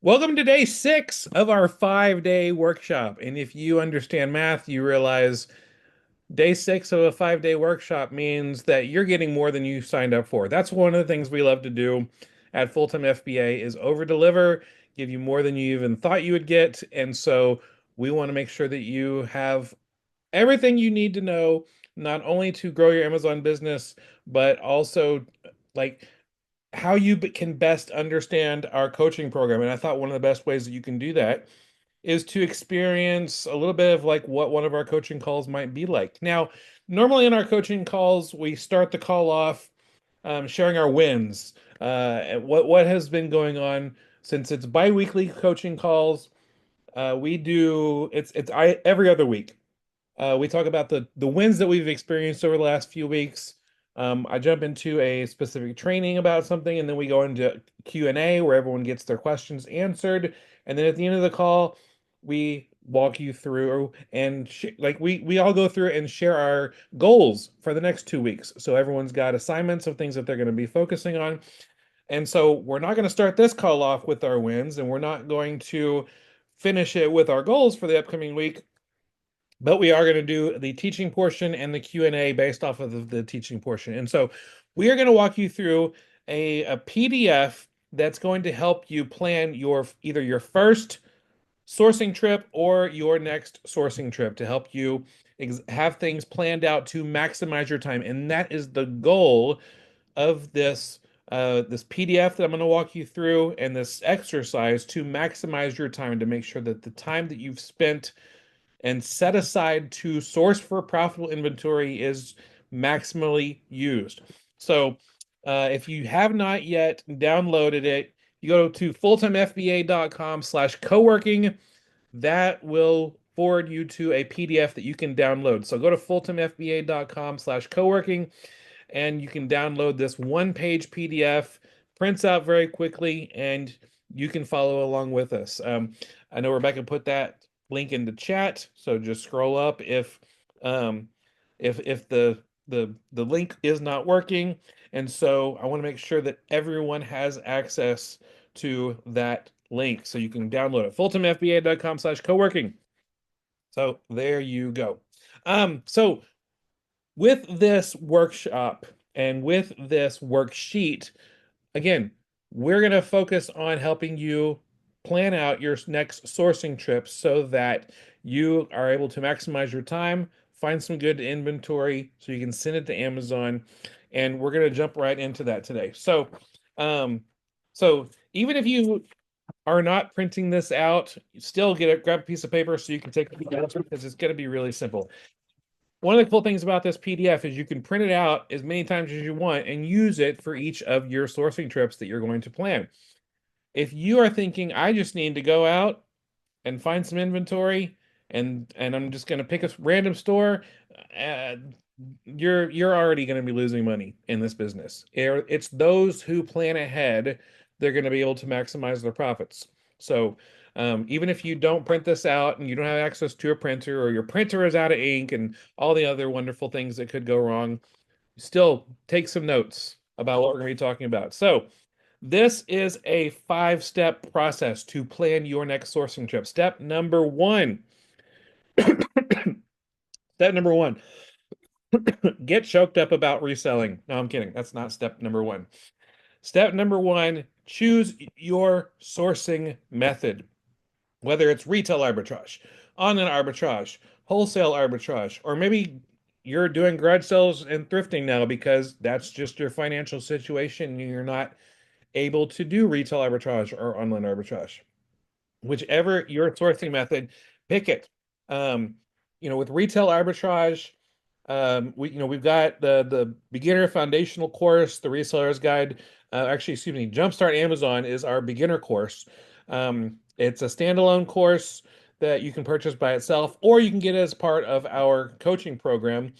Welcome to day 6 of our 5-day workshop. And if you understand math, you realize day 6 of a 5-day workshop means that you're getting more than you signed up for. That's one of the things we love to do at Full-Time FBA is over deliver, give you more than you even thought you would get. And so we want to make sure that you have everything you need to know, not only to grow your Amazon business, but also like how you can best understand our coaching program. And I thought one of the best ways that you can do that is to experience a little bit of like what one of our coaching calls might be like. Now, normally in our coaching calls, we start the call off sharing our wins, what has been going on since it's biweekly coaching calls. We do it's every other week. We talk about the wins that we've experienced over the last few weeks. I jump into a specific training about something, and then we go into Q&A where everyone gets their questions answered. And then at the end of the call, we walk you through and like we all go through and share our goals for the next 2 weeks. So everyone's got assignments of things that they're going to be focusing on. And so we're not going to start this call off with our wins, and we're not going to finish it with our goals for the upcoming week, but we are going to do the teaching portion and the Q&A based off of the teaching portion. And so we are going to walk you through a PDF that's going to help you plan either your first sourcing trip or your next sourcing trip to help you have things planned out to maximize your time. And that is the goal of this PDF that I'm going to walk you through and this exercise to maximize your time and to make sure that the time that you've spent and set aside to source for profitable inventory is maximally used. So if you have not yet downloaded it, you go to fulltimefba.com/coworking. That will forward you to a PDF that you can download. So go to fulltimefba.com/coworking and you can download this one-page PDF, prints out very quickly, and you can follow along with us. I know Rebecca put that link in the chat, so just scroll up um, if the link is not working. And so I want to make sure that everyone has access to that link, so you can download it. fulltimefba.com/coworking. So there you go. So with this workshop and with this worksheet, again, we're going to focus on helping you plan out your next sourcing trip so that you are able to maximize your time, find some good inventory so you can send it to Amazon. And we're going to jump right into that today. Um, so even if you are not printing this out, still grab a piece of paper so you can take a peek at it because it's going to be really simple. One of the cool things about this PDF is you can print it out as many times as you want and use it for each of your sourcing trips that you're going to plan. If you are thinking, I just need to go out and find some inventory and I'm just going to pick a random store, uh, you're already going to be losing money in this business. It's those who plan ahead, they're going to be able to maximize their profits. So even if you don't print this out and you don't have access to a printer or your printer is out of ink and all the other wonderful things that could go wrong, still take some notes about what we're going to be talking about. So this is a 5-step process to plan your next sourcing trip. Step number one. Step number one, get choked up about reselling. No, I'm kidding. That's not step number one. Step number one, choose your sourcing method, whether it's retail arbitrage, online arbitrage, wholesale arbitrage, or maybe you're doing garage sales and thrifting now because that's just your financial situation and you're not able to do retail arbitrage or online arbitrage. Whichever your sourcing method, pick it. Um, with retail arbitrage, we've got the beginner foundational course, the reseller's guide. Actually, excuse me, Jumpstart Amazon is our beginner course. It's a standalone course that you can purchase by itself, or you can get it as part of our coaching program.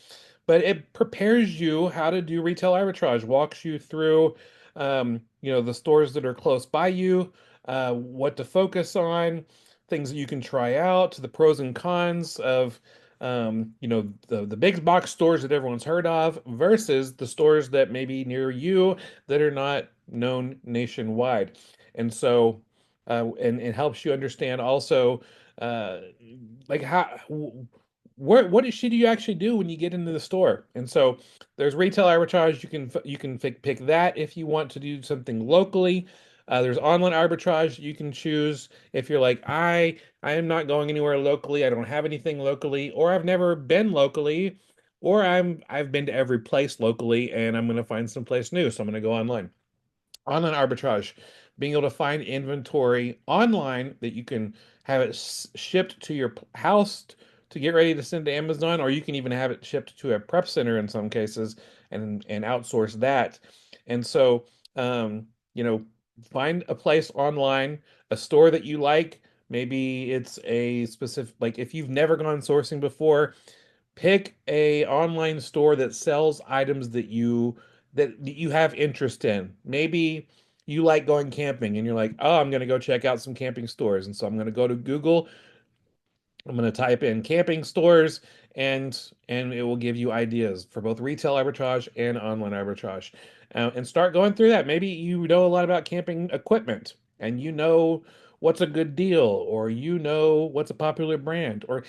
But it prepares you how to do retail arbitrage, walks you through, the stores that are close by you, what to focus on, things that you can try out, the pros and cons of the big box stores that everyone's heard of versus the stores that may be near you that are not known nationwide. And so and it helps you understand also uh, like how what should you actually do when you get into the store. And so there's retail arbitrage. You can pick that if you want to do something locally. There's online arbitrage you can choose if you're like I am not going anywhere locally. I don't have anything locally, or I've never been locally, or I've been to every place locally and I'm going to find some place new, so I'm going to go online. Online arbitrage, being able to find inventory online that you can have it shipped to your house to get ready to send to Amazon, or you can even have it shipped to a prep center in some cases and outsource that. And so, you know, find a place online, a store that you like. Maybe it's a specific, like if you've never gone sourcing before, pick a online store that sells items that you have interest in. Maybe you like going camping and you're like, "Oh, I'm going to go check out some camping stores." And so I'm going to go to Google, I'm going to type in camping stores and it will give you ideas for both retail arbitrage and online arbitrage. And start going through that. Maybe you know a lot about camping equipment and you know what's a good deal, or you know what's a popular brand, or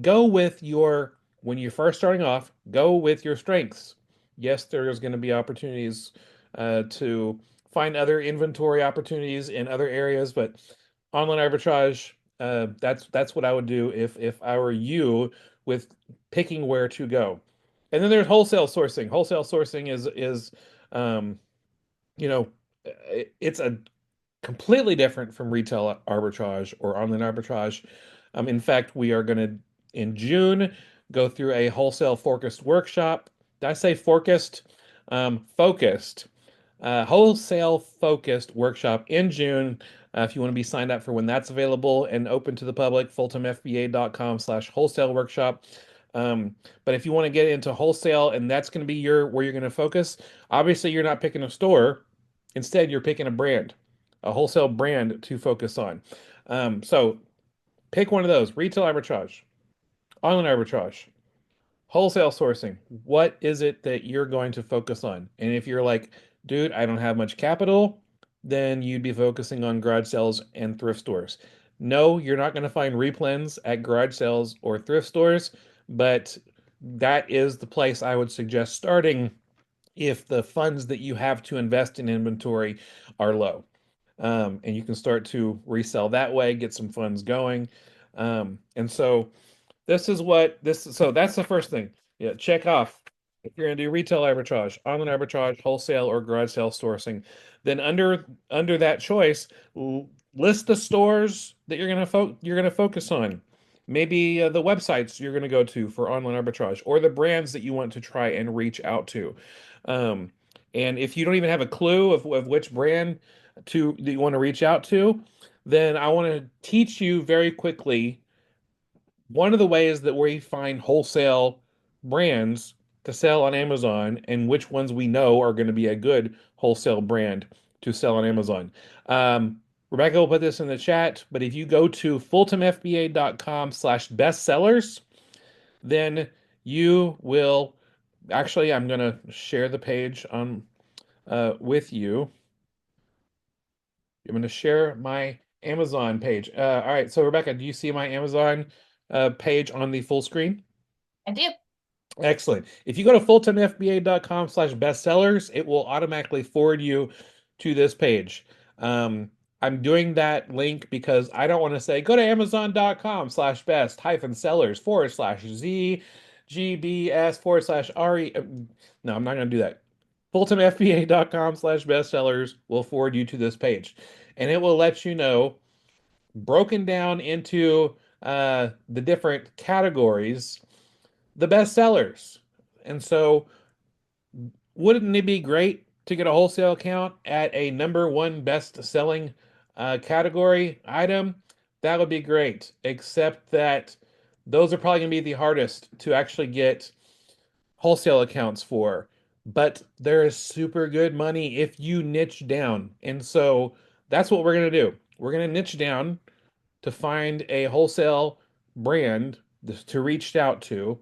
go with your when you're first starting off, go with your strengths. Yes, there's going to be opportunities to find other inventory opportunities in other areas, but online arbitrage, that's what I would do if I were you with picking where to go. And then there's wholesale sourcing. Wholesale sourcing is um, you know, it's a completely different from retail arbitrage or online arbitrage. In fact, we are going to in June go through a wholesale focused workshop. Did I say focused? Focused wholesale focused workshop in June. If you want to be signed up for when that's available and open to the public, fulltimefba.com/wholesale workshop. But if you want to get into wholesale and that's going to be where you're going to focus, obviously you're not picking a store. Instead, you're picking a brand, a wholesale brand to focus on. So pick one of those: retail arbitrage, online arbitrage, wholesale sourcing. What is it that you're going to focus on? And if you're like, dude, I don't have much capital, then you'd be focusing on garage sales and thrift stores. No, you're not going to find replens at garage sales or thrift stores, but that is the place I would suggest starting if the funds that you have to invest in inventory are low. And you can start to resell that way, get some funds going. And so so that's the first thing. Yeah, check off if you're going to do retail arbitrage, online arbitrage, wholesale, or garage sale sourcing. Then under that choice, list the stores that you're going to focus on. Maybe the websites you're going to go to for online arbitrage, or the brands that you want to try and reach out to. Um, and if you don't even have a clue of which brand that you want to reach out to, then I want to teach you very quickly one of the ways that we find wholesale brands to sell on Amazon and which ones we know are going to be a good wholesale brand to sell on Amazon. Rebecca will put this in the chat, but if you go to fulltimefba.com/bestsellers, then you will actually, I'm going to share the page on with you. I'm going to share my Amazon page. All right, so Rebecca, do you see my Amazon page on the full screen? I do. Excellent. If you go to fulltimefba.com/bestsellers, it will automatically forward you to this page. I'm doing that link because I don't want to say go to amazon.com/best hyphen sellers /ZGBS/RE. No, I'm not going to do that. Fulltimefba.com/bestsellers will forward you to this page, and it will let you know broken down into the different categories, the best sellers. And so, wouldn't it be great to get a wholesale account at a number one best selling category item? That would be great, except that those are probably going to be the hardest to actually get wholesale accounts for. But there is super good money if you niche down. And so that's what we're going to do. We're going to niche down to find a wholesale brand to reach out to.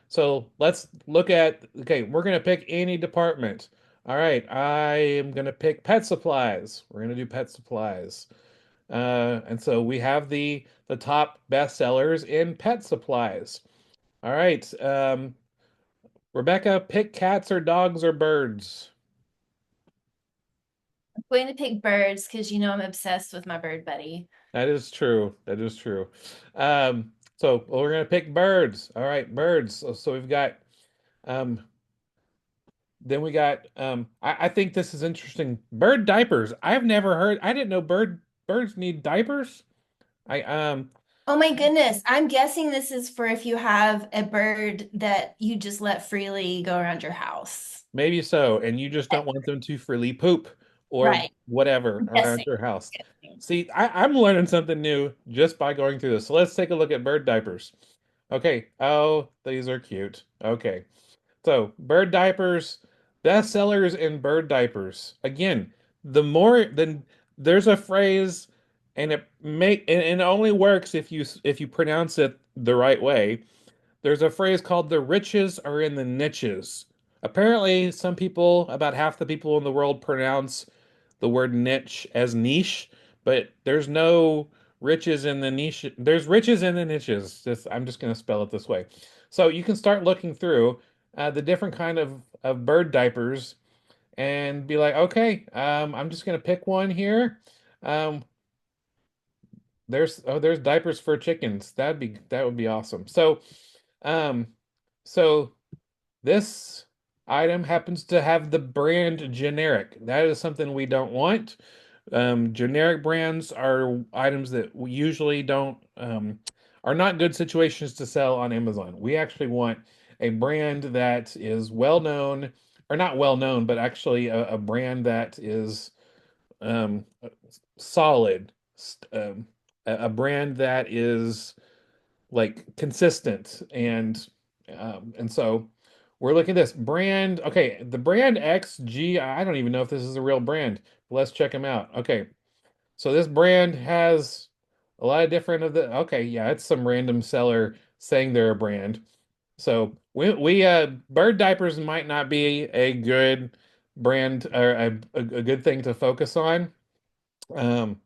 So let's look at, okay, we're going to pick any department. All right, I am going to pick pet supplies. We're going to do pet supplies. And so we have the top bestsellers in pet supplies. All right, Rebecca, pick cats or dogs or birds. I'm going to pick birds because you know I'm obsessed with my bird buddy. That is true. That is true. So well, we're gonna pick birds. All right, birds. So we've got um, then we got I think this is interesting. Bird diapers. I've never heard. I didn't know birds need diapers. I Oh my goodness. I'm guessing this is for if you have a bird that you just let freely go around your house. maybe so, and you just don't want them to freely poop or Right. whatever I'm around guessing. your house. Guessing. See, I'm learning something new just by going through this. So let's take a look at bird diapers. Okay. Oh, these are cute. Okay. So, bird diapers, bestsellers in bird diapers. Again, the more then there's a phrase and it only works if you pronounce it the right way. There's a phrase called the riches are in the niches. Apparently, some people, about half the people in the world pronounce the word niche as niche, but there's no riches in the niche. There's riches in the niches. I'm just going to spell it this way. So you can start looking through the different kind of bird diapers and be like, okay, I'm just going to pick one here. Um, there's diapers for chickens. That would be awesome. Um, so this item happens to have the brand generic. That is something we don't want. Generic brands are items that we usually don't are not good situations to sell on Amazon. We actually want a brand that is well known, or not well known, but actually a brand that is um, solid, a brand that is like consistent and so we're looking at this brand. Okay, the brand XG, I don't even know if this is a real brand. Let's check them out. Okay, so this brand has a lot of different of the. Okay, yeah, it's some random seller saying they're a brand. So we bird diapers might not be a good brand or a good thing to focus on. Um,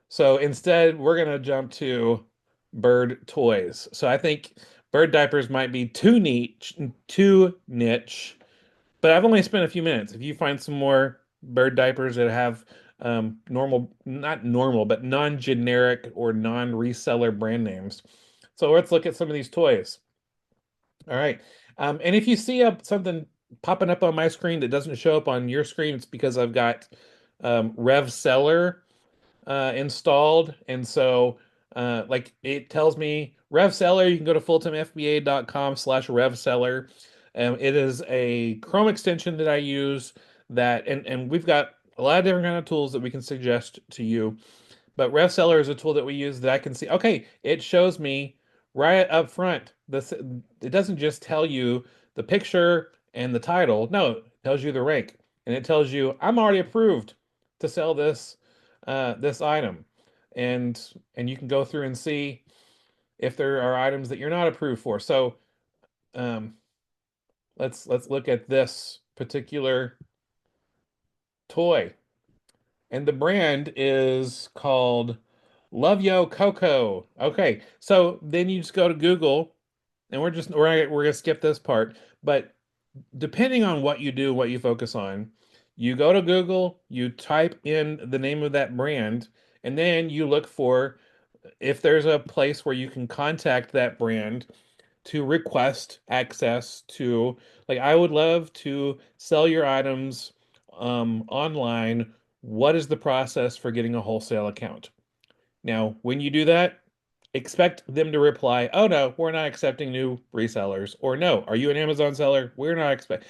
so instead, we're gonna jump to bird toys. So I think bird diapers might be too niche. But I've only spent a few minutes. If you find some more bird diapers that have not normal, but non-generic or non-reseller brand names. So let's look at some of these toys. All right. And if you see something popping up on my screen that doesn't show up on your screen, it's because I've got Rev Seller installed. And so, like it tells me RevSeller, you can go to fulltimefba.com/RevSeller. It is a Chrome extension that I use and we've got a lot of different kind of tools that we can suggest to you. But RevSeller is a tool that we use that I can see, okay, it shows me right up front. It doesn't just tell you the picture and the title. No, it tells you the rank. And it tells you, I'm already approved to sell this item. And you can go through and see if there are items that you're not approved for. So um, let's look at this particular toy. And the brand is called Love Yo Coco. Okay, so then you just go to Google, and we're gonna skip this part. But depending on what you do, what you focus on, you go to Google, you type in the name of that brand, and then you look for if there's a place where you can contact that brand to request access to, like, I would love to sell your items online. What is the process for getting a wholesale account? Now, when you do that, expect them to reply, "Oh no, we're not accepting new resellers," or "No, are you an Amazon seller? We're not expect."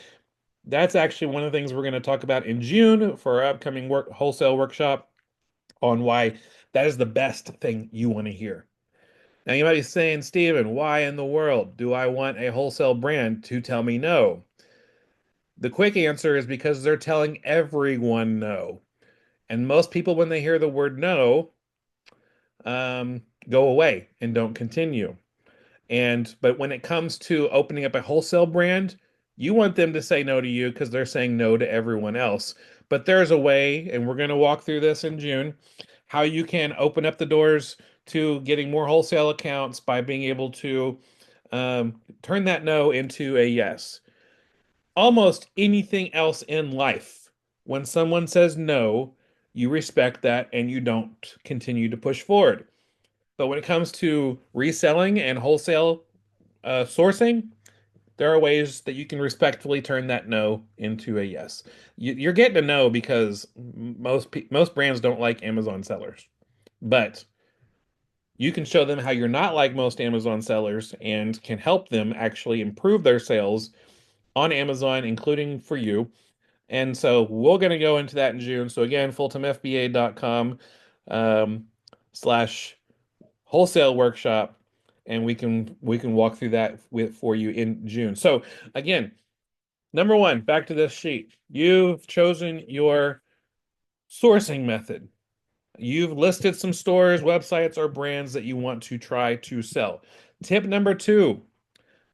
That's actually one of the things we're going to talk about in June for our upcoming wholesale workshop on why that is the best thing you want to hear. Now you might be saying, Steven, why in the world do I want a wholesale brand to tell me no? The quick answer is because they're telling everyone no. And most people, when they hear the word no, go away and don't continue. But when it comes to opening up a wholesale brand, you want them to say no to you because they're saying no to everyone else. But there's a way, and we're going to walk through this in June, how you can open up the doors to getting more wholesale accounts by being able to turn that no into a yes. Almost anything else in life, when someone says no, you respect that and you don't continue to push forward. But when it comes to reselling and wholesale sourcing, there are ways that you can respectfully turn that no into a yes. You're getting a no because most brands don't like Amazon sellers, but you can show them how you're not like most Amazon sellers and can help them actually improve their sales on Amazon, including for you. And so we're going to go into that in June. So again, fultonfba.com um, slash wholesale workshop, and we can walk through that for you in June. So again, number one, back to this sheet. You've chosen your sourcing method. You've listed some stores, websites, or brands that you want to try to sell. Tip number two,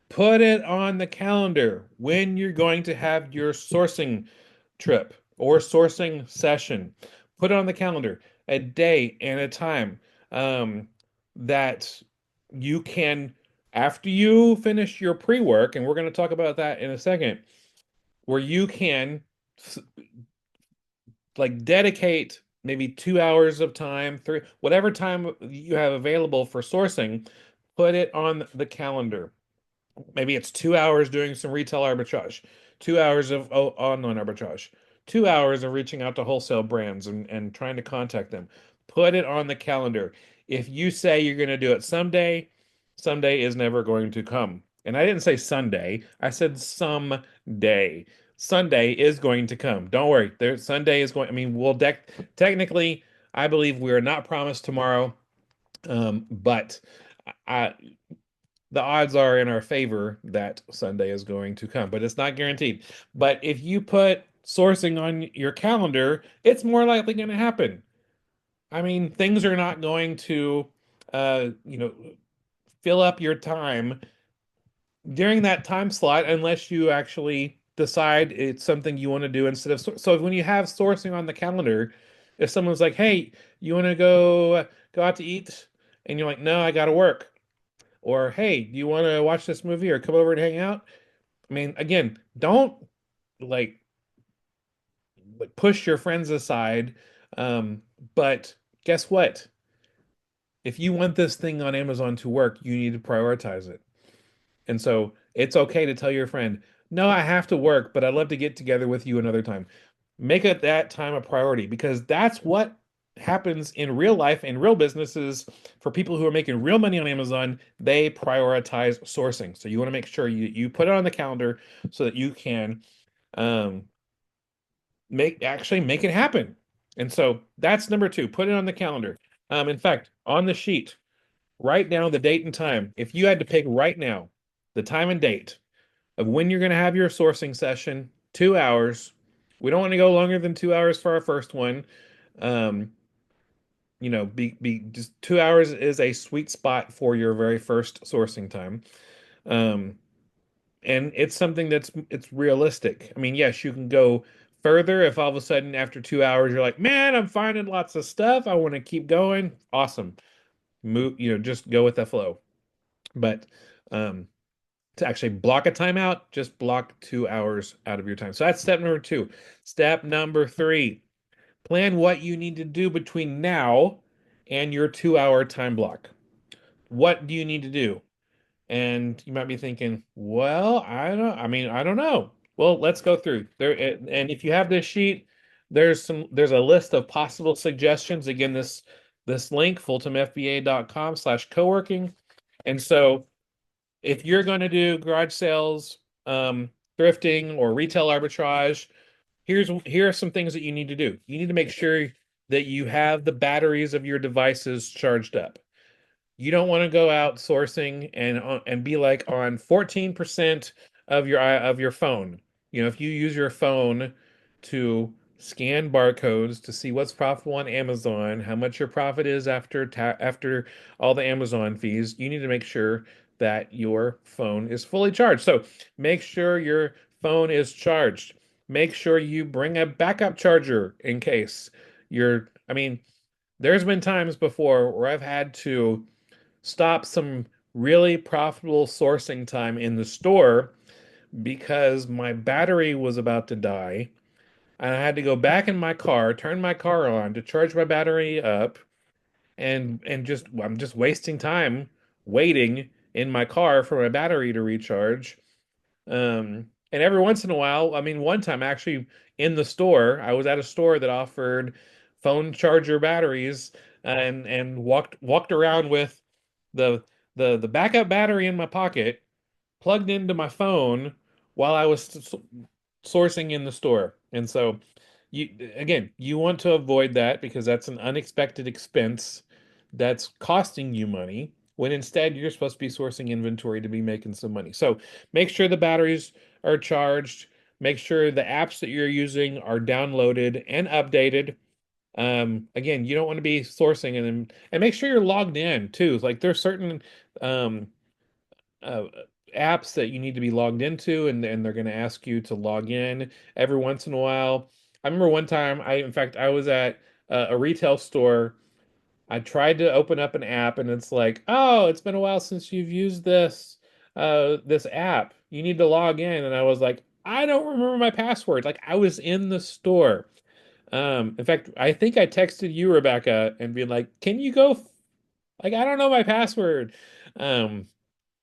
put it on the calendar when you're going to have your sourcing trip or sourcing session. Put it on the calendar, a day and a time that you can, after you finish your pre-work, and we're going to talk about that in a second, where you can like dedicate maybe 2 hours of time, three, whatever time you have available for sourcing, put it on the calendar. Maybe it's 2 hours doing some retail arbitrage, 2 hours of online arbitrage, 2 hours of reaching out to wholesale brands and trying to contact them. Put it on the calendar. If you say you're going to do it someday, someday is never going to come. And I didn't say Sunday, I said someday. Sunday is going to come. Don't worry. There, Sunday is going, I mean, technically, I believe we are not promised tomorrow, but I, the odds are in our favor that Sunday is going to come, but it's not guaranteed. But if you put sourcing on your calendar, it's more likely going to happen. I mean, things are not going to, uh, you know, fill up your time during that time slot unless you actually decide it's something you want to do instead of. So when you have sourcing on the calendar, if someone's like, "Hey, you want to go out to eat?" and you're like, "No, I got to work." Or, hey, do you want to watch this movie or come over and hang out? I mean, again, don't like push your friends aside. But guess what? If you want this thing on Amazon to work, you need to prioritize it. And so it's okay to tell your friend, no, I have to work, but I'd love to get together with you another time. Make it that time a priority because that's what happens in real life in real businesses for people who are making real money on Amazon. They prioritize sourcing. So you want to make sure you put it on the calendar so that you can um, make it happen. And so that's number two. Put it on the calendar. In fact, on the sheet, write down the date and time. If you had to pick right now the time and date of when you're going to have your sourcing session, 2 hours. We don't want to go longer than 2 hours for our first one. Um, be just 2 hours is a sweet spot for your very first sourcing time. Um, and it's something it's realistic. I mean, yes, you can go further if all of a sudden after 2 hours you're like, man, I'm finding lots of stuff. I want to keep going. Awesome. Move, just go with the flow. But um, to actually block a timeout, just block 2 hours out of your time. So that's step number two. Step number three, plan what you need to do between now and your 2 hour time block. What do you need to do? And you might be thinking, well, I don't know. Well, let's go through there. And if you have this sheet, there's a list of possible suggestions. Again, this link, fultonfba.com/co-working. And so if you're going to do garage sales, thrifting, or retail arbitrage, here are some things that you need to do. You need to make sure that you have the batteries of your devices charged up. You don't want to go out sourcing and be like on 14% of your phone. If you use your phone to scan barcodes to see what's profitable on Amazon, how much your profit is after all the Amazon fees, you need to make sure that your phone is fully charged. So make sure your phone is charged. Make sure you bring a backup charger in case I mean, there's been times before where I've had to stop some really profitable sourcing time in the store because my battery was about to die. And I had to go back in my car, turn my car on to charge my battery up, and just I'm just wasting time waiting in my car for my battery to recharge. And every once in a while, I mean, one time actually in the store, I was at a store that offered phone charger batteries and walked around with the the backup battery in my pocket plugged into my phone while I was sourcing in the store. And so you want to avoid that because that's an unexpected expense that's costing you money when instead you're supposed to be sourcing inventory to be making some money. So make sure the batteries are charged, make sure the apps that you're using are downloaded and updated. Again, you don't want to be sourcing and make sure you're logged in too. Like there's certain um uh, apps that you need to be logged into, and they're going to ask you to log in every once in a while. I remember one time, in fact, I was at a retail store. I tried to open up an app, and it's like, oh, it's been a while since you've used this app. You need to log in. And I was like, I don't remember my password. Like I was in the store. In fact, I think I texted you, Rebecca, and being like, can you go? Like, I don't know my password. Um,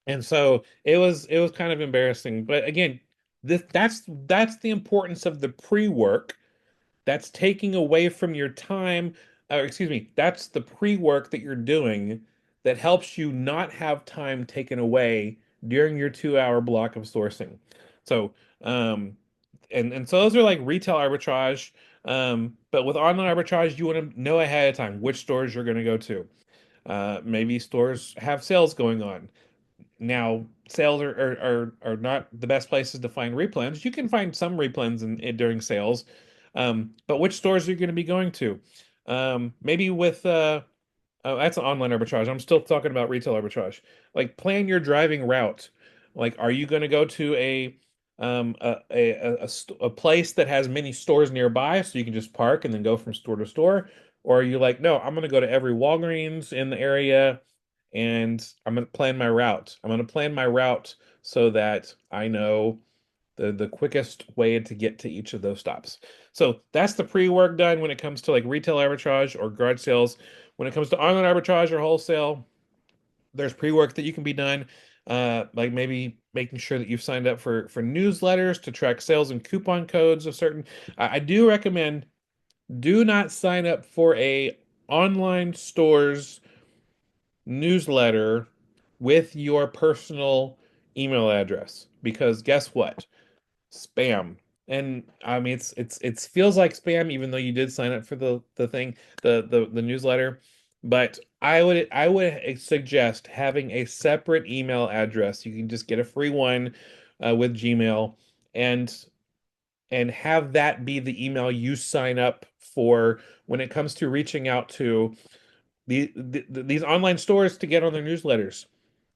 and so it was kind of embarrassing. But again, that's the importance of the pre-work. That's taking away from your time, or excuse me, that's the pre-work that you're doing that helps you not have time taken away during your 2 hour block of sourcing. So, and so those are like retail arbitrage. But with online arbitrage, you want to know ahead of time which stores you're going to go to. Maybe stores have sales going on. Now, sales are not the best places to find replens. You can find some replens during sales, but which stores are you going to be going to? Maybe with oh, that's an online arbitrage. I'm still talking about retail arbitrage. Like plan your driving route. Like, are you going to go to a place that has many stores nearby so you can just park and then go from store to store? Or are you like, no, I'm going to go to every Walgreens in the area and I'm going to plan my route. I'm going to plan my route so that I know the quickest way to get to each of those stops. So that's the pre-work done when it comes to like retail arbitrage or garage sales. When it comes to online arbitrage or wholesale, there's pre-work that you can be done. Like maybe making sure that you've signed up for newsletters to track sales and coupon codes of certain. I do recommend do not sign up for a online store's newsletter with your personal email address because guess what? Spam. And I mean it feels like spam even though you did sign up for the thing, the newsletter. But I would suggest having a separate email address. You can just get a free one with Gmail and have that be the email you sign up for when it comes to reaching out to these online stores to get on their newsletters.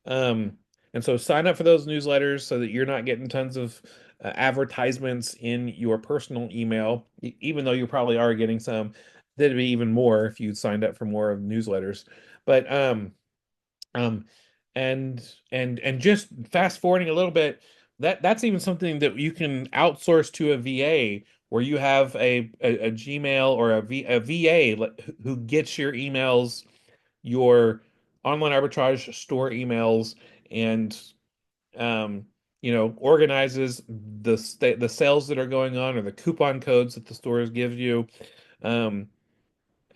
Um, and so sign up for those newsletters so that you're not getting tons of advertisements in your personal email, even though you probably are getting some. That'd be even more if you signed up for more of newsletters. But um, and just fast forwarding a little bit, that's even something that you can outsource to a VA where you have a Gmail or a VA who gets your emails, your online arbitrage store emails, and um, organizes the sales that are going on or the coupon codes that the stores give you. Um,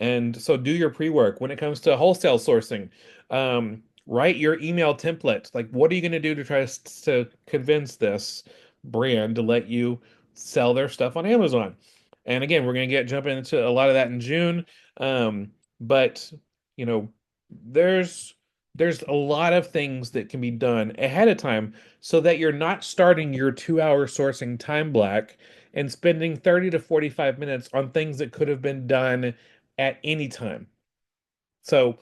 and so do your pre-work. When it comes to wholesale sourcing, write your email template. Like, what are you going to do to try to convince this brand to let you sell their stuff on Amazon? And again, we're going to get jump into a lot of that in June. But you know, there's there's a lot of things that can be done ahead of time so that you're not starting your 2 hour sourcing time block and spending 30 to 45 minutes on things that could have been done at any time. So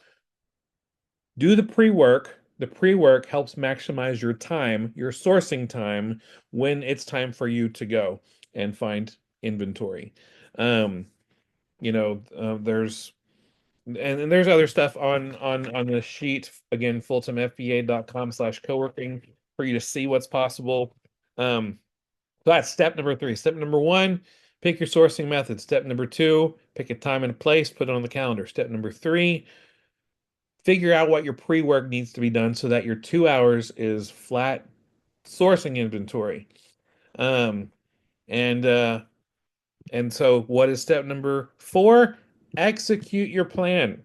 do the pre-work. The pre-work helps maximize your time, your sourcing time, when it's time for you to go and find inventory. Um, there's and there's other stuff on the sheet again, fultonfba.com/co-working for you to see what's possible. So that's step number three. Step number one, pick your sourcing method. Step number two, pick a time and a place, put it on the calendar. Step number three, figure out what your pre-work needs to be done so that your 2 hours is flat sourcing inventory. Um, and so what is step number four? Execute your plan.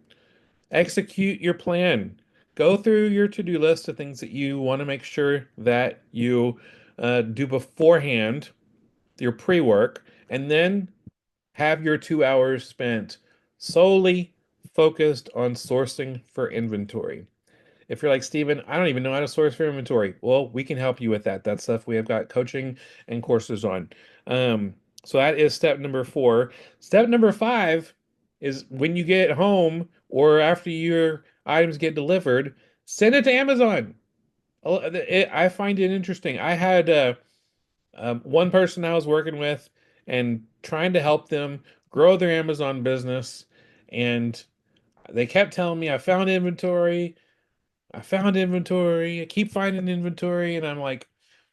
Execute your plan. Go through your to-do list of things that you want to make sure that you do beforehand, your pre-work, and then have your 2 hours spent solely focused on sourcing for inventory. If you're like Steven, I don't even know how to source for inventory. Well, we can help you with that. That stuff we have got coaching and courses on. Um, so that is step number four. Step number five is when you get home or after your items get delivered, send it to Amazon. I find it interesting. I had one person I was working with and trying to help them grow their Amazon business, and they kept telling me, I found inventory. I keep finding inventory, and I'm like,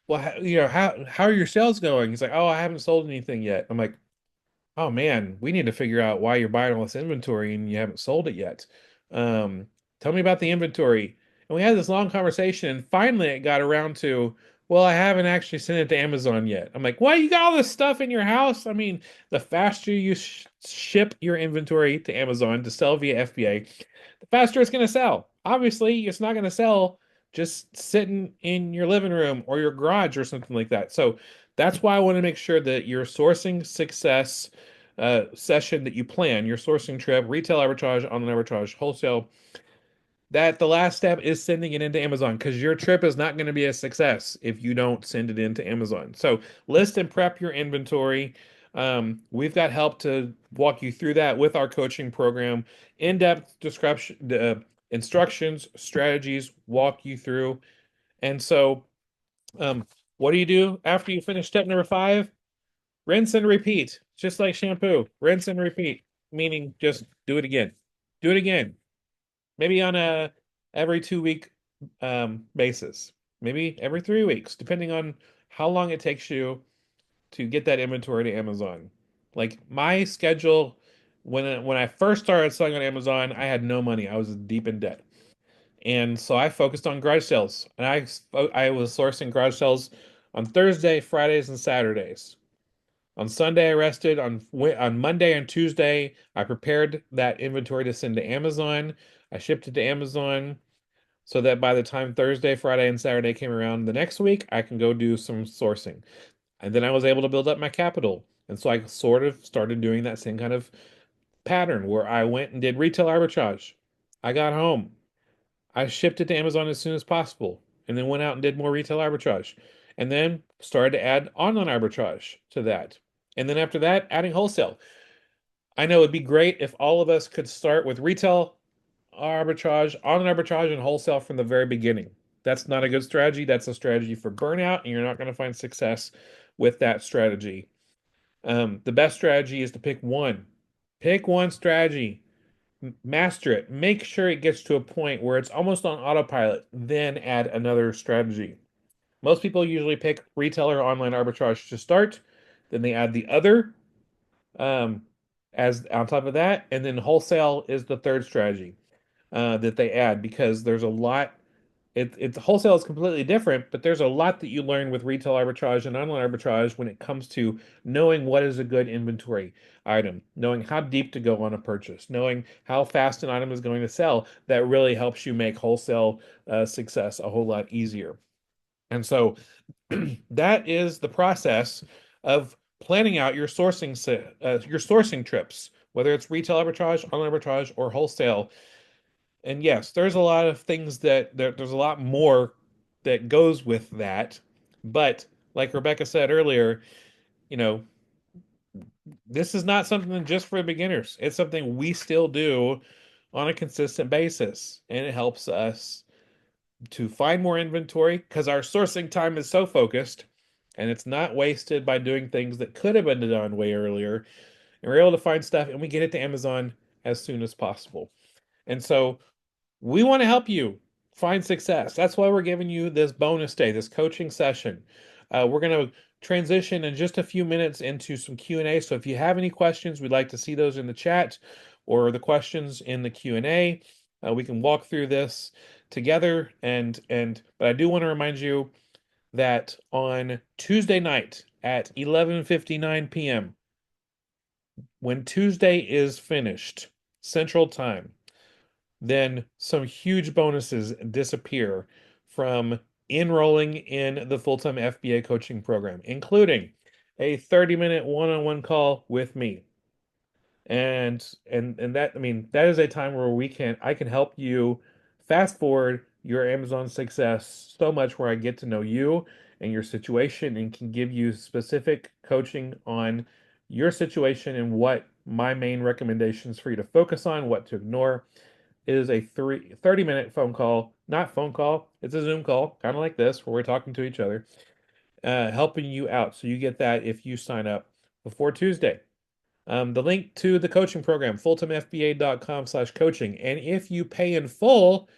well, how are your sales going? He's like, oh, I haven't sold anything yet. I'm like, oh man, we need to figure out why you're buying all this inventory and you haven't sold it yet. Um, Tell me about the inventory. And we had this long conversation, and finally it got around to, well, I haven't actually sent it to Amazon yet. I'm like, why you got all this stuff in your house? I mean, the faster you ship your inventory to Amazon to sell via FBA, the faster it's going to sell. Obviously, it's not going to sell just sitting in your living room or your garage or something like that. So that's why I want to make sure that your sourcing success session that you plan, your sourcing trip, retail arbitrage, online arbitrage, wholesale, that the last step is sending it into Amazon because your trip is not going to be a success if you don't send it into Amazon. So list and prep your inventory. We've got help to walk you through that with our coaching program, in-depth description, instructions, strategies, walk you through. And so, um, what do you do after you finish step number five? Rinse and repeat, just like shampoo. Rinse and repeat, meaning just do it again. Do it again. Maybe on a every 2 week basis. Maybe every 3 weeks, depending on how long it takes you to get that inventory to Amazon. Like my schedule when I first started selling on Amazon, I had no money. I was deep in debt. And so I focused on garage sales. And I was sourcing garage sales on Thursday, Fridays, and Saturdays. On Sunday, I rested. On Monday and Tuesday, I prepared that inventory to send to Amazon. I shipped it to Amazon so that by the time Thursday, Friday, and Saturday came around the next week, I can go do some sourcing. And then I was able to build up my capital. And so I sort of started doing that same kind of pattern where I went and did retail arbitrage. I got home. I shipped it to Amazon as soon as possible, and then went out and did more retail arbitrage, and then started to add online arbitrage to that. And then after that, adding wholesale. I know it'd be great if all of us could start with retail arbitrage, online arbitrage, and wholesale from the very beginning. That's not a good strategy. That's a strategy for burnout, and you're not going to find success with that strategy. The best strategy is to pick one. Pick one strategy, master it, make sure it gets to a point where it's almost on autopilot, then add another strategy. Most people usually pick retail or online arbitrage to start, then they add the other um, as on top of that, and then wholesale is the third strategy that they add because there's a lot. It's wholesale is completely different, but there's a lot that you learn with retail arbitrage and online arbitrage when it comes to knowing what is a good inventory item, knowing how deep to go on a purchase, knowing how fast an item is going to sell. That really helps you make wholesale success a whole lot easier. And so that is the process of planning out your sourcing trips, whether it's retail arbitrage, online arbitrage, or wholesale. And yes, there's a lot of things there's a lot more that goes with that. But like Rebecca said earlier, you know, this is not something just for beginners. It's something we still do on a consistent basis, and it helps us to find more inventory because our sourcing time is so focused and it's not wasted by doing things that could have been done way earlier. And we're able to find stuff and we get it to Amazon as soon as possible. And so we want to help you find success. That's why we're giving you this bonus day, this coaching session. We're going to transition in just a few minutes into some Q&A. So if you have any questions, we'd like to see those in the chat or the questions in the Q&A. We can walk through this together. But I do want to remind you that on Tuesday night at 11:59 p.m., when Tuesday is finished, Central Time, then some huge bonuses disappear from enrolling in the full-time FBA coaching program, including a 30-minute one-on-one call with me. And that, I mean, that is a time where I can help you fast forward your Amazon success so much where I get to know you and your situation and can give you specific coaching on your situation and what my main recommendations for you to focus on, what to ignore. It is a 30-minute phone call, not phone call. It's a Zoom call, kind of like this, where we're talking to each other, helping you out. So you get that if you sign up before Tuesday. The link to the coaching program, fulltimefba.com/coaching. And if you pay in full,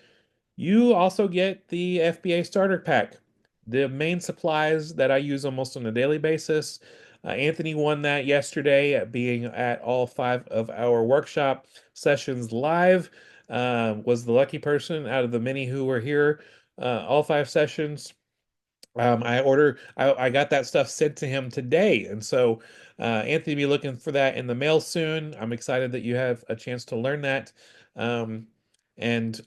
you also get the FBA starter pack, the main supplies that I use almost on a daily basis. Anthony won that yesterday at being at all 5 of our workshop sessions live. Was the lucky person out of the many who were here, all 5 sessions. I got that stuff sent to him today. And so, Anthony, be looking for that in the mail soon. I'm excited that you have a chance to learn that, um, and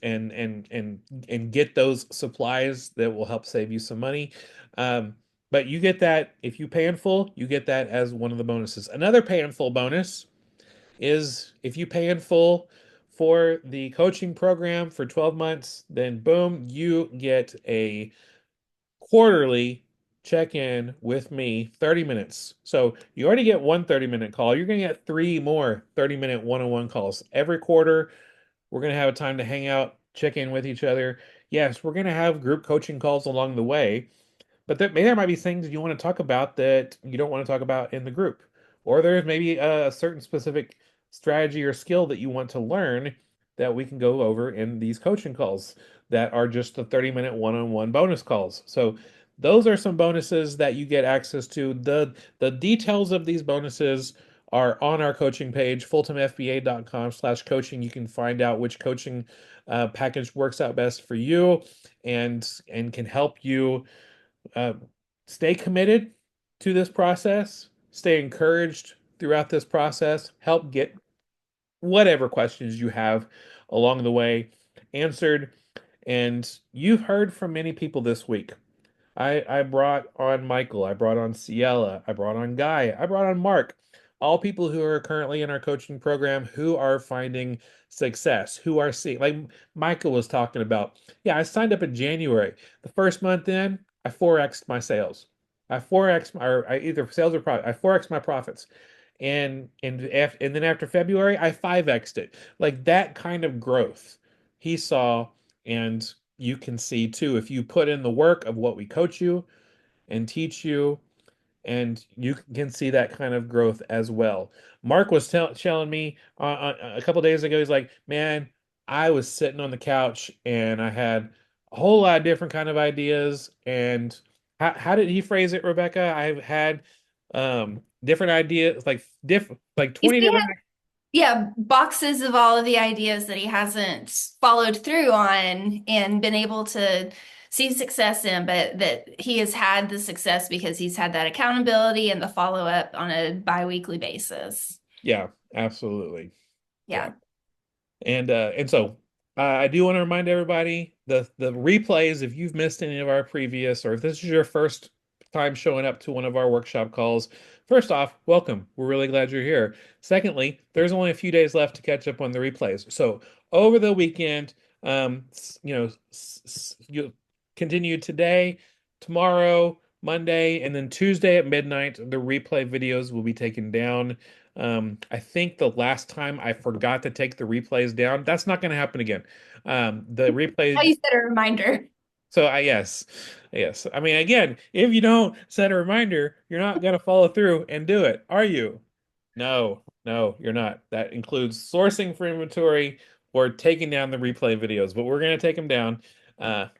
get those supplies that will help save you some money. But you get that if you pay in full, you get that as one of the bonuses. Another pay in full bonus is if you pay in full for the coaching program for 12 months, then boom, you get a quarterly check in with me, 30 minutes. So you already get one 30-minute call. You're going to get 3 more 30-minute one-on-one calls every quarter. We're going to have a time to hang out, check in with each other. Yes, we're going to have group coaching calls along the way. But there might be things you want to talk about that you don't want to talk about in the group. Or there's maybe a certain specific strategy or skill that you want to learn that we can go over in these coaching calls that are just the 30-minute one-on-one bonus calls. So those are some bonuses that you get access to. The details of these bonuses are on our coaching page, fulltimefba.com/coaching. You can find out which coaching package works out best for you and can help you uh, stay committed to this process, stay encouraged throughout this process, help get whatever questions you have along the way answered. And you've heard from many people this week. I brought on Michael, I brought on Ciela, I brought on Guy, I brought on Mark, all people who are currently in our coaching program who are finding success, who are seeing, like Michael was talking about. Yeah, I signed up in January. The first month in, I 4x'd my sales. I 4x or I either sales or profit. I 4x my profits. And then after February, I 5x'd it. Like that kind of growth he saw, and you can see too if you put in the work of what we coach you and teach you, and you can see that kind of growth as well. Mark was telling me a couple days ago, he's like, man, I was sitting on the couch and I had a whole lot of different kind of ideas. And how did he phrase it, Rebecca? I've had different ideas, like You 20 see, different. yeah, boxes of all of the ideas that he hasn't followed through on and been able to see success in, but that he has had the success because he's had that accountability and the follow-up on a bi-weekly basis. Yeah, absolutely. Yeah. Yeah. And so I do want to remind everybody the replays, if you've missed any of our previous, or if this is your first time showing up to one of our workshop calls, first off, welcome. We're really glad you're here. Secondly, there's only a few days left to catch up on the replays. So over the weekend, you continue today, tomorrow, Monday, and then Tuesday at midnight, the replay videos will be taken down. I think the last time I forgot to take the replays down. That's not going to happen again. The How replays. you set a reminder. So yes. I mean, again, if you don't set a reminder, you're not going to follow through and do it, are you? No, you're not. That includes sourcing for inventory, or taking down the replay videos, but we're going to take them down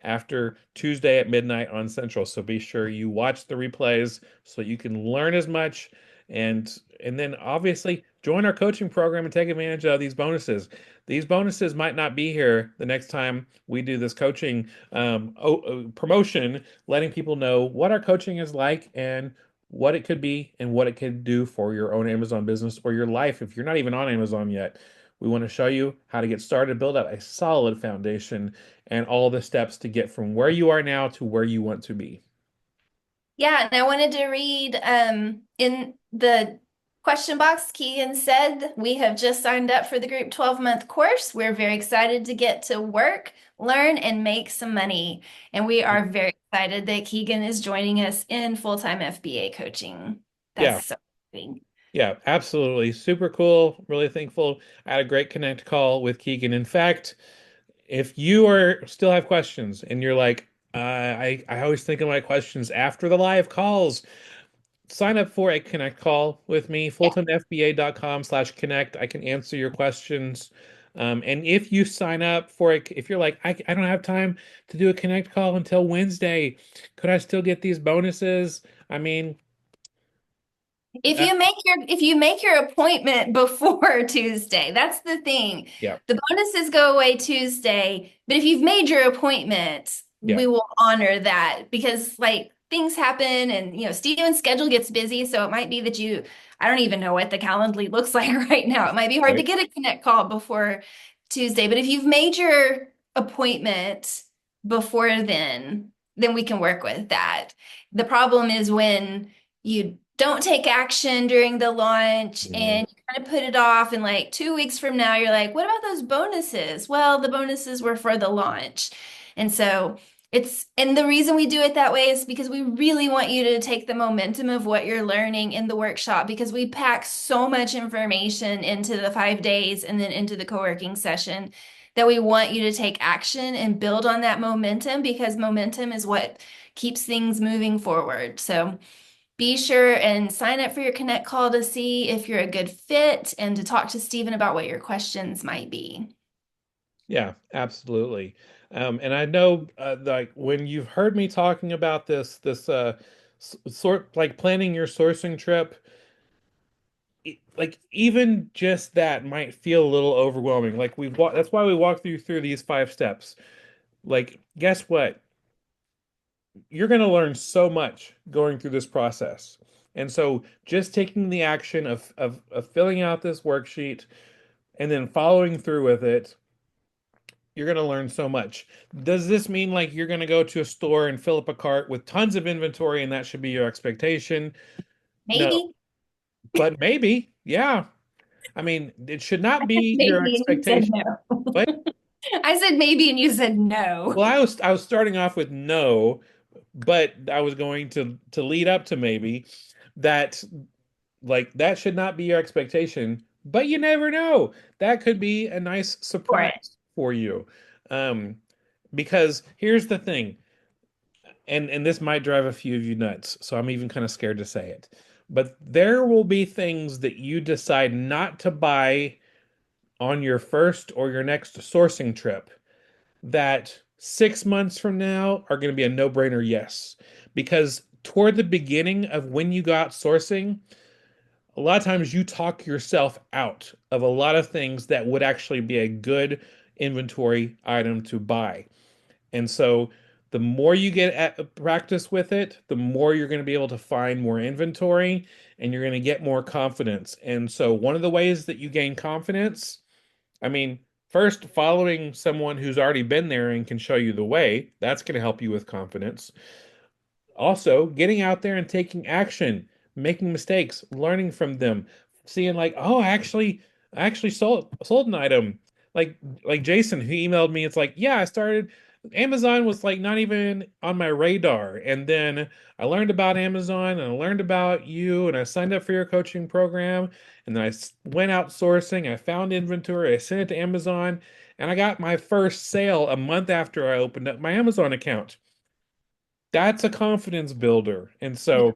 after Tuesday at midnight on Central. So be sure you watch the replays so you can learn as much and then obviously join our coaching program and take advantage of these bonuses. These bonuses might not be here the next time we do this coaching promotion, letting people know what our coaching is like and what it could be and what it could do for your own Amazon business or your life if you're not even on Amazon yet. We want to show you how to get started, build out a solid foundation, and all the steps to get from where you are now to where you want to be. Yeah, and I wanted to read in the question box, Keegan said, we have just signed up for the group 12-month course. We're very excited to get to work, learn, and make some money. And we are very excited that Keegan is joining us in full-time FBA coaching. That's Yeah, so exciting. yeah, absolutely. Super cool. Really thankful. I had a great connect call with Keegan. In fact, if you are still have questions and you're like, I always think of my questions after the live calls, sign up for a connect call with me, fulltimefba.com/connect. I can answer your questions. And if you sign up for it, if you're like, I don't have time to do a connect call until Wednesday, could I still get these bonuses? I mean, uh, If you make your appointment before Tuesday, that's the thing. yeah, The bonuses go away Tuesday, but if you've made your appointment, yeah, we will honor that because like things happen and Steven's schedule gets busy, so it might be that I don't even know what the Calendly looks like right now. It might be hard to right. get a connect call before Tuesday, but if you've made your appointment before then we can work with that. The problem is when you don't take action during the launch Mhm. and you kind of put it off and like 2 weeks from now you're like, what about those bonuses? Well, the bonuses were for the launch. And so and the reason we do it that way is because we really want you to take the momentum of what you're learning in the workshop because we pack so much information into the 5 days and then into the co-working session that we want you to take action and build on that momentum because momentum is what keeps things moving forward. So be sure and sign up for your Connect call to see if you're a good fit and to talk to Stephen about what your questions might be. Yeah, absolutely. And I know, like when you've heard me talking about this sort like planning your sourcing trip, like even just that might feel a little overwhelming. Like that's why we walk through these 5 steps. Like, guess what? You're going to learn so much going through this process. And so just taking the action of filling out this worksheet and then following through with it, you're going to learn so much. Does this mean like you're going to go to a store and fill up a cart with tons of inventory and that should be your expectation? No, Maybe, but maybe, yeah. I mean, it should not be your maybe, and you said expectation. no. But I said maybe, and you said no. well, I was starting off with no, but I was going to lead up to maybe that like that should not be your expectation, but you never know. That could be a nice For it. surprise for you. Um, because here's the thing, and this might drive a few of you nuts, so I'm even kind of scared to say it. But there will be things that you decide not to buy on your first or your next sourcing trip that 6 months from now are going to be a no-brainer yes. Because toward the beginning of when you got sourcing, a lot of times you talk yourself out of a lot of things that would actually be a good inventory item to buy. And so the more you get at practice with it, the more you're going to be able to find more inventory and you're going to get more confidence. And so one of the ways that you gain confidence, I mean, first following someone who's already been there and can show you the way, that's going to help you with confidence. Also, getting out there and taking action, making mistakes, learning from them, seeing like, oh, I actually sold an item. Like Jason who emailed me, it's like, yeah, I started Amazon was like not even on my radar. And then I learned about Amazon and I learned about you and I signed up for your coaching program and then went out sourcing, I found inventory, I sent it to Amazon, and I got my first sale a month after I opened up my Amazon account. That's a confidence builder. And so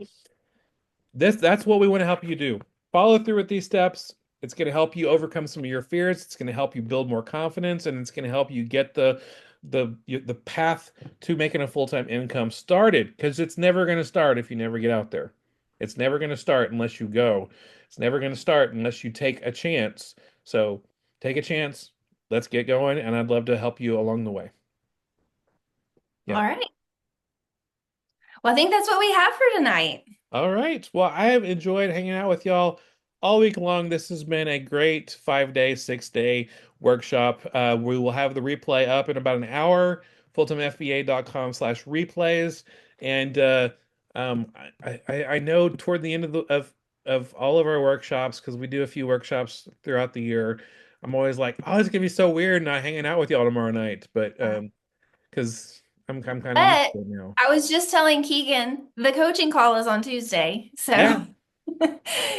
that's what we want to help you do. Follow through with these steps. It's going to help you overcome some of your fears. It's going to help you build more confidence, and it's going to help you get the path to making a full-time income started, because it's never going to start if you never get out there. It's never going to start unless you go. It's never going to start unless you take a chance. So take a chance. Let's get going, and I'd love to help you along the way. All Yeah. right. Well, I think that's what we have for tonight. All right. Well, I have enjoyed hanging out with y'all all week long. This has been a great 5 day, 6 day workshop. We will have the replay up in about an hour, fulltimefba.com/replays. And I know toward the end of all of our workshops, because we do a few workshops throughout the year, I'm always like, oh, it's gonna be so weird not hanging out with y'all tomorrow night. But because I'm kind of used But to it now. I was just telling Keegan the coaching call is on Tuesday. Yeah. So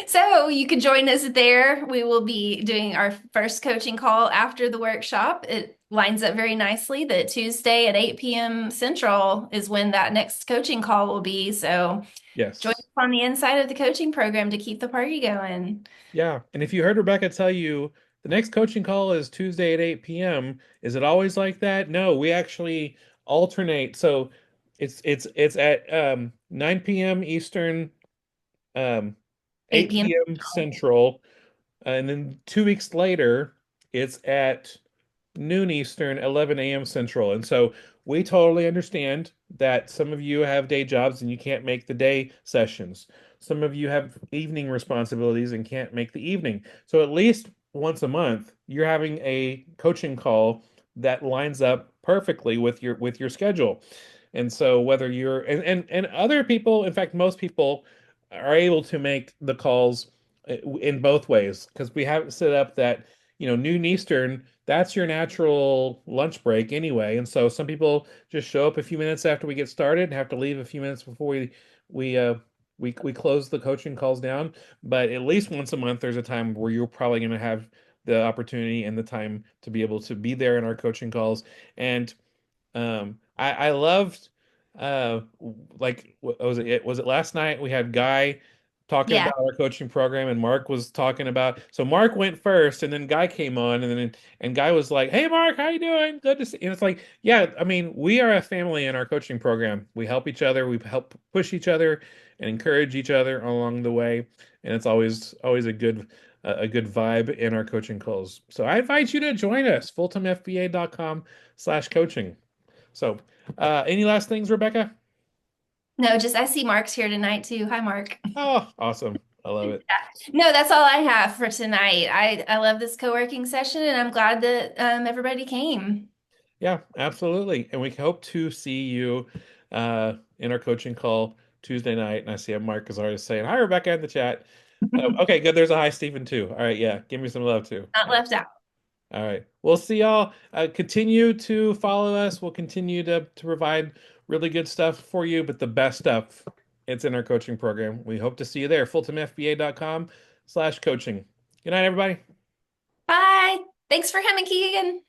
so you can join us there. We will be doing our first coaching call after the workshop. It lines up very nicely that Tuesday at 8 p.m. Central is when that next coaching call will be. So join us Yes. on the inside of the coaching program to keep the party going. Yeah. And if you heard Rebecca tell you the next coaching call is Tuesday at 8 p.m., is it always like that? No, we actually alternate. So it's at 9 p.m. Eastern, um 8 8 p.m. p.m. Central, and then 2 weeks later it's at noon Eastern, 11 a.m. Central. And so we totally understand that some of you have day jobs and you can't make the day sessions. Some of you have evening responsibilities and can't make the evening. So at least once a month, you're having a coaching call that lines up perfectly with your schedule. And so whether you're and other people, in fact, most people are able to make the calls in both ways, because we have it set up that, noon Eastern, that's your natural lunch break anyway. And so some people just show up a few minutes after we get started and have to leave a few minutes before we uh we close the coaching calls down. But at least once a month there's a time where you're probably going to have the opportunity and the time to be able to be there in our coaching calls. And I loved, uh like, what was it last night we had Guy talking Yeah. about our coaching program, and Mark was talking about, so Mark went first and then Guy came on, and Guy was like, "Hey Mark, how you doing? Good to see." And it's like, yeah, I mean, we are a family in our coaching program. We help each other, we help push each other and encourage each other along the way, and it's always a good vibe in our coaching calls. So I invite you to join us, fulltimefba.com/coaching. So, any last things, Rebecca? No, just I see Mark's here tonight too. Hi, Mark. Oh, awesome. I love it. No, that's all I have for tonight. I love this co-working session and I'm glad that everybody came. Yeah, absolutely. And we hope to see you in our coaching call Tuesday night. And I see Mark is already saying, "Hi, Rebecca," in the chat. Okay, good. There's a hi, Stephen, too. All right, yeah. Give me some love, too. Not left out. All right. We'll see y'all. Continue to follow us. We'll continue to provide really good stuff for you, but the best stuff, it's in our coaching program. We hope to see you there. FulltimeFBA.com/coaching. Good night, everybody. Bye. Thanks for coming, Keegan.